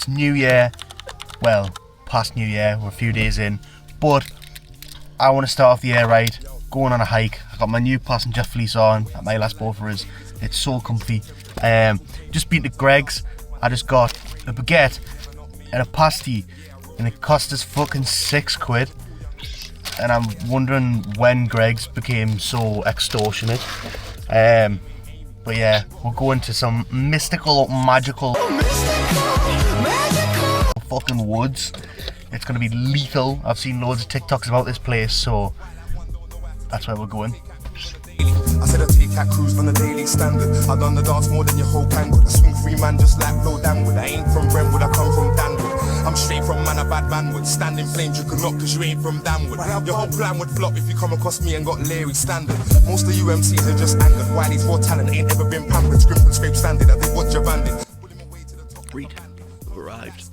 New Year, well, past New Year, we're a few days in, but I want to start off the year right, going on a hike. I got my new passenger fleece on at my last boat for us. It's so comfy. Just been to Greg's. I just got a baguette and a pasty, and it cost us fucking £6. And I'm wondering when Greg's became so extortionate. But yeah, we're going to some mystical, magical fucking woods. It's gonna be lethal. I've seen loads of TikToks about this place, so that's where we're going. I said I take that cruise on the daily standard. I done the dance more than your whole gang. I swing free man just like Flo Danwood. I ain't from Brentwood, I come from Danwood. I'm straight from man, a bad man would stand in flames. You could not cause you ain't from Danwood. Your whole plan would flop if you come across me and got Larry standard. Most of you MCs are just angered. Why these raw talent ain't ever been pampered. Script and scrape standard, I did what you're banded. Reed, we've arrived.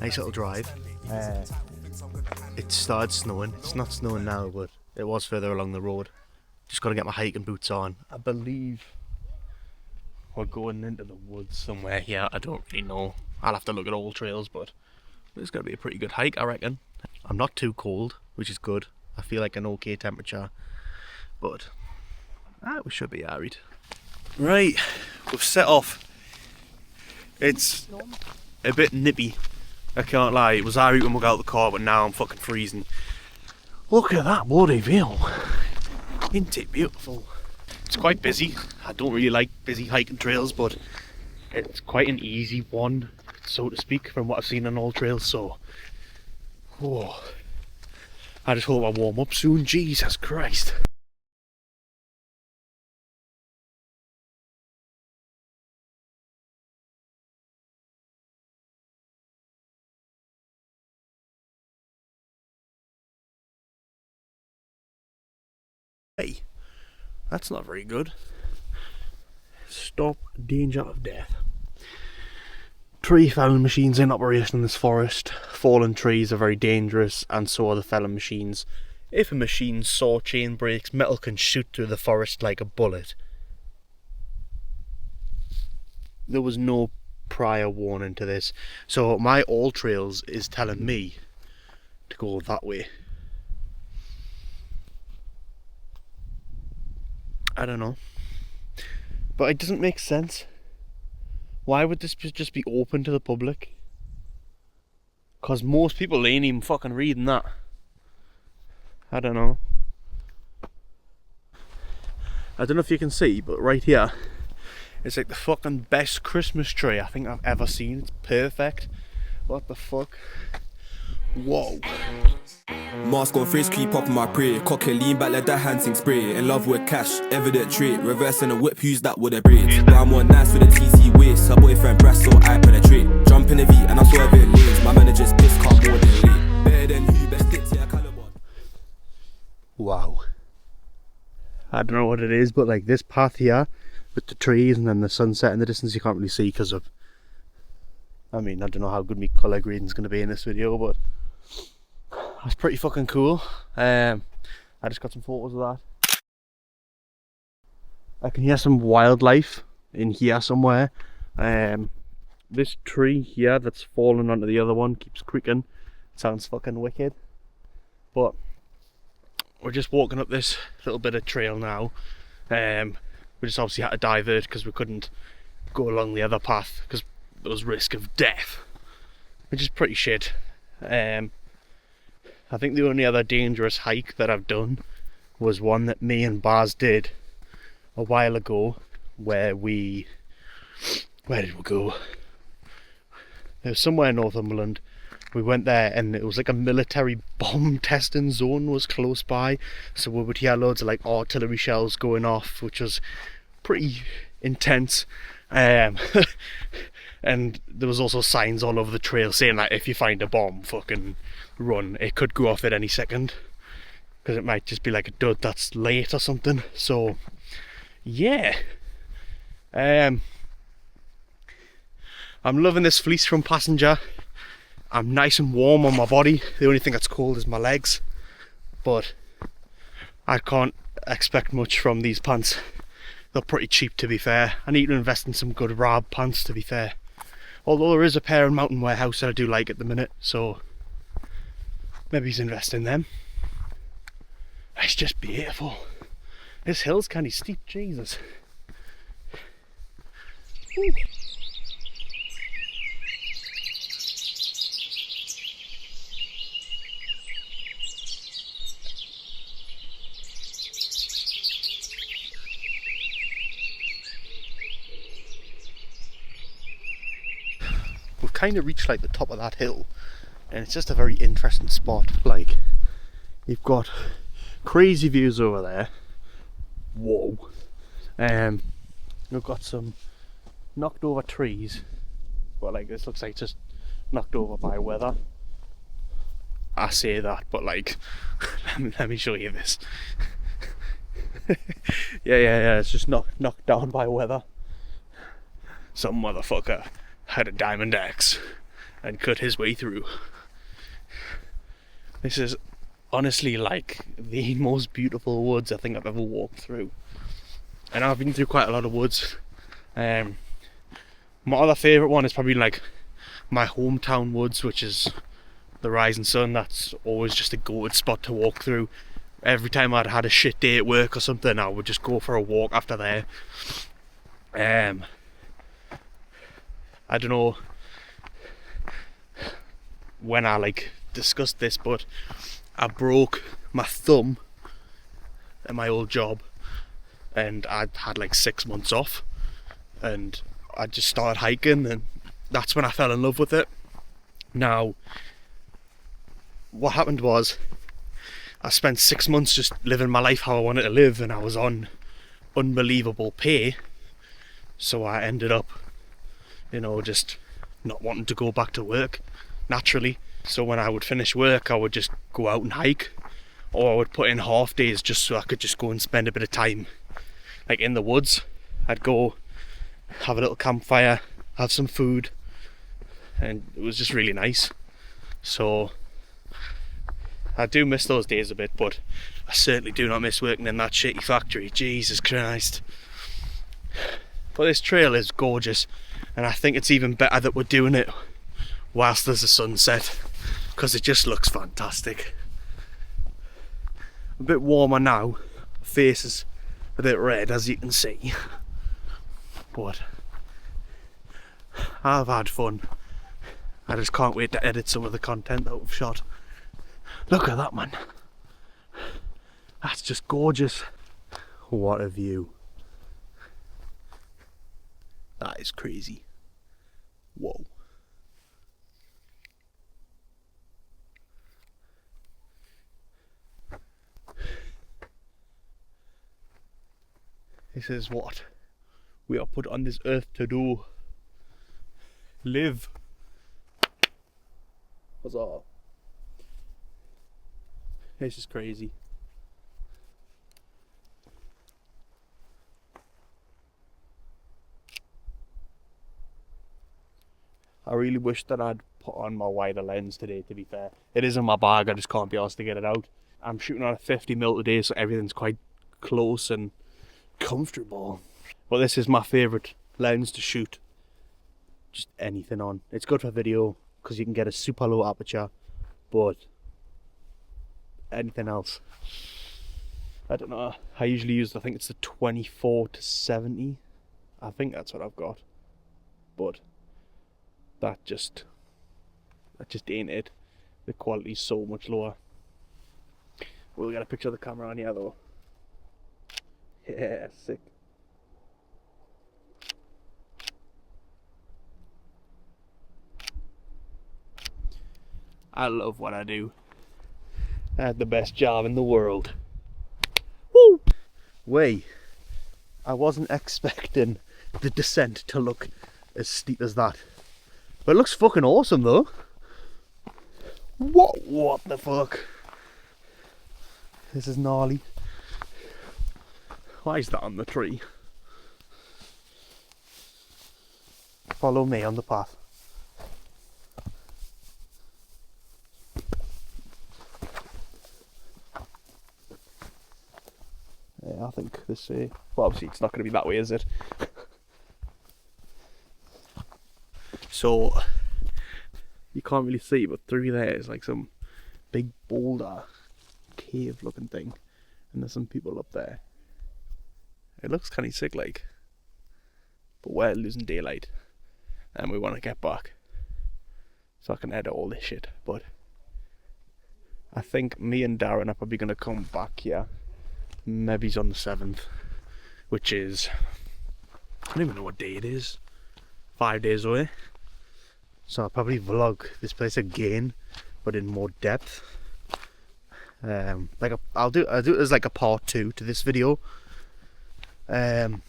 Nice little drive. It started snowing. It's not snowing now, but it was further along the road. Just got to get my hiking boots on. I believe we're going into the woods somewhere here. I don't really know. I'll have to look at AllTrails, but it's going to be a pretty good hike, I reckon. I'm not too cold, which is good. I feel like an okay temperature, but we should be alright. Right, we've set off. It's a bit nippy, I can't lie. It was alright when we got out of the car, but now I'm fucking freezing. Look at that bloody view. Isn't it beautiful? It's quite busy. I don't really like busy hiking trails, but it's quite an easy one, so to speak, from what I've seen on AllTrails. So, I just hope I warm up soon. Jesus Christ. Hey, that's not very good. Stop danger of death. Tree felling machines in operation in this forest. Fallen trees are very dangerous, and so are the felling machines. If a machine's saw chain breaks, metal can shoot through the forest like a bullet. There was no prior warning to this, so my AllTrails is telling me to go that way. I don't know, but it doesn't make sense. Why would this just be open to the public? Because most people ain't even fucking reading that. I don't know. I don't know if you can see, but right here, it's like the fucking best Christmas tree I think I've ever seen. It's perfect. What the fuck? Whoa. Mask on face, creep up on my prey. Cock it, lean back, let that hand sing spray. In love with cash, evident trait. Reversing a whip, who's that with a braid? But I'm more nice with a TC waist. Her boyfriend breast, so I penetrate. Jump in the V and I swerve in lanes. My manager's pissed, can't more than late. Better than who, best stick to your caliber. Wow. I don't know what it is, but like this path here with the trees and then the sunset in the distance, you can't really see because of, I mean, I don't know how good my colour grading's going to be in this video, but that's pretty fucking cool. I just got some photos of that. I can hear some wildlife in here somewhere. This tree here that's fallen onto the other one keeps creaking. It sounds fucking wicked. But we're just walking up this little bit of trail now. We just obviously had to divert because we couldn't go along the other path because there was risk of death, which is pretty shit. I think the only other dangerous hike that I've done was one that me and Baz did a while ago, where did we go? It was somewhere in Northumberland. We went there and it was like a military bomb testing zone was close by, so we would hear loads of like artillery shells going off, which was pretty intense. And there was also signs all over the trail saying that if you find a bomb, fucking run. It could go off at any second because it might just be like a dud that's late or something. So yeah, I'm loving this fleece from Passenger. I'm nice and warm on my body. The only thing that's cold is my legs, but I can't expect much from these pants. They're pretty cheap, to be fair. I need to invest in some good Rab pants, to be fair. Although there is a pair in Mountain Warehouse that I do like at the minute, so maybe he's investing in them. It's just beautiful. This hill's kind of steep, Jesus. Woo. We've kind of reached like the top of that hill, and it's just a very interesting spot. Like, you've got crazy views over there. Whoa. We've got some knocked over trees, but like this looks like just knocked over by weather. I say that, but like let me show you this. yeah, it's just knocked down by weather. Some motherfucker had a diamond axe and cut his way through. This is honestly like the most beautiful woods I think I've ever walked through, and I've been through quite a lot of woods. My other favourite one is probably like my hometown woods, which is the Rising Sun. That's always just a good spot to walk through. Every time I'd had a shit day at work or something, I would just go for a walk after there. I don't know when I like discussed this, but I broke my thumb at my old job, and I'd had like 6 months off, and I just started hiking, and that's when I fell in love with it. Now, what happened was I spent 6 months just living my life how I wanted to live, and I was on unbelievable pay, so I ended up, just not wanting to go back to work naturally. So when I would finish work, I would just go out and hike, or I would put in half days just so I could just go and spend a bit of time like in the woods. I'd go have a little campfire, have some food, and it was just really nice. So I do miss those days a bit, but I certainly do not miss working in that shitty factory. Jesus Christ. But this trail is gorgeous, and I think it's even better that we're doing it whilst there's a sunset, because it just looks fantastic. A bit warmer now, face is a bit red as you can see, but I've had fun. I just can't wait to edit some of the content that we've shot. Look at that, man. That's just gorgeous. What a view. That is crazy. Whoa. This is what we are put on this earth to do. Live. Huzzah. This is crazy. I really wish that I'd put on my wider lens today, to be fair. It is in my bag, I just can't be asked to get it out. I'm shooting on a 50mm today, so everything's quite close and comfortable. But this is my favourite lens to shoot just anything on. It's good for video because you can get a super low aperture, but anything else, I don't know. I usually use, I think it's the 24-70. I think that's what I've got, but that just ain't it. The quality's so much lower. We'll get a picture of the camera on here though. Yeah, sick. I love what I do. I had the best job in the world. Woo! Way. I wasn't expecting the descent to look as steep as that. But it looks fucking awesome though. What the fuck? This is gnarly. Why is that on the tree? Follow me on the path. Yeah, I think this way. Well, obviously it's not going to be that way, is it? So you can't really see, but through there is like some big boulder cave looking thing, and there's some people up there. It looks kind of sick like, but we're losing daylight and we want to get back so I can edit all this shit. But I think me and Darren are probably going to come back here maybe on the 7th, which is, I don't even know what day it is, 5 days away. So I'll probably vlog this place again, but in more depth. I'll do it as like a part 2 to this video. But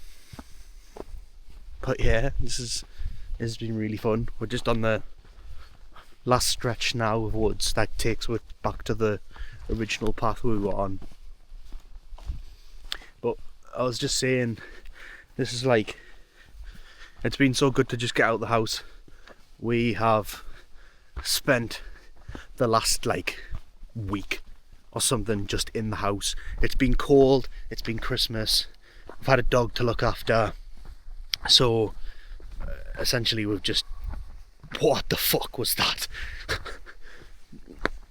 yeah, this has been really fun. We're just on the last stretch now of woods that takes us back to the original path we were on. But I was just saying, this is like, it's been so good to just get out of the house. We have spent the last like week or something just in the house. It's been cold, it's been Christmas, I've had a dog to look after, so essentially we've just, what the fuck was that?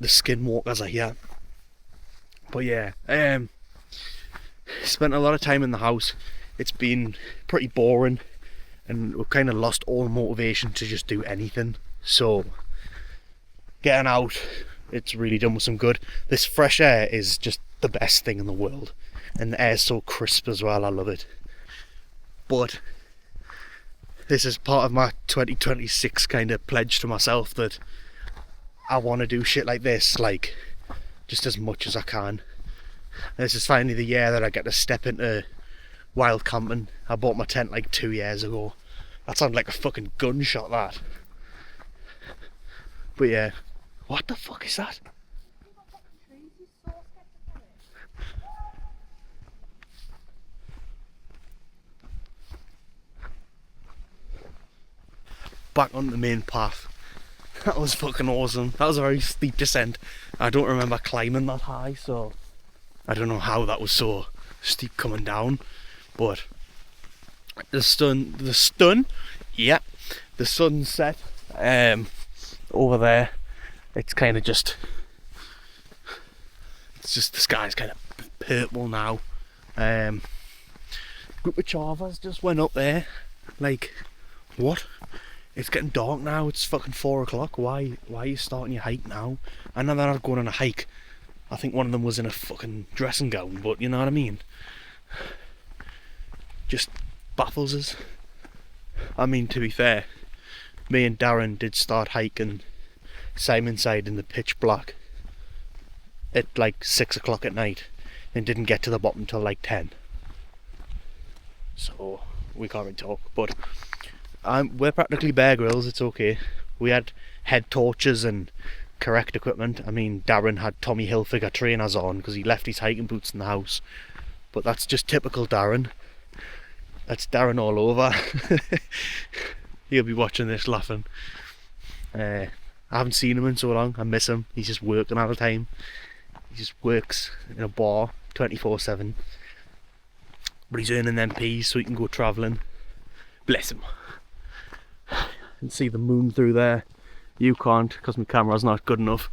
The skinwalkers are here. But yeah, spent a lot of time in the house. It's been pretty boring and we've kind of lost all motivation to just do anything. So getting out, it's really done us some good. This fresh air is just the best thing in the world, and the air's so crisp as well. I love it. But this is part of my 2026 kind of pledge to myself that I want to do shit like this, like just as much as I can. This is finally the year that I get to step into wild camping. I bought my tent like 2 years ago. That sounded like a fucking gunshot, that. But yeah, what the fuck is that? Back on the main path. That was fucking awesome. That was a very steep descent. I don't remember climbing that high, so I don't know how that was so steep coming down. But the sunset over there, it's kind of just, it's just the sky's kind of purple now. Group of chavas just went up there, like, what? It's getting dark now, it's fucking 4 o'clock, why are you starting your hike now? I know they're not going on a hike. I think one of them was in a fucking dressing gown, but you know what I mean? Just baffles us. I mean, to be fair, me and Darren did start hiking Simonside in the pitch black at like 6 o'clock at night and didn't get to the bottom till like 10. So we can't really talk, but we're practically Bear Grylls, it's okay. We had head torches and correct equipment. I mean, Darren had Tommy Hilfiger trainers on because he left his hiking boots in the house, but that's just typical Darren. That's Darren all over. He'll be watching this laughing. I haven't seen him in so long, I miss him. He's just working all the time. He just works in a bar 24/7, but he's earning them P's so he can go travelling. Bless him. And see the moon through there. You can't because my camera's not good enough.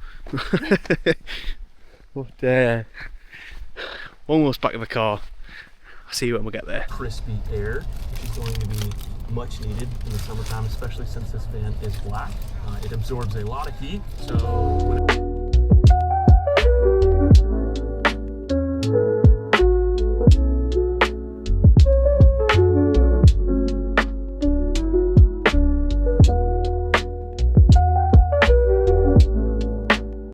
But almost back to the car. I'll see you when we get there. Crispy air, which is going to be much needed in the summertime, especially since this van is black. It absorbs a lot of heat, so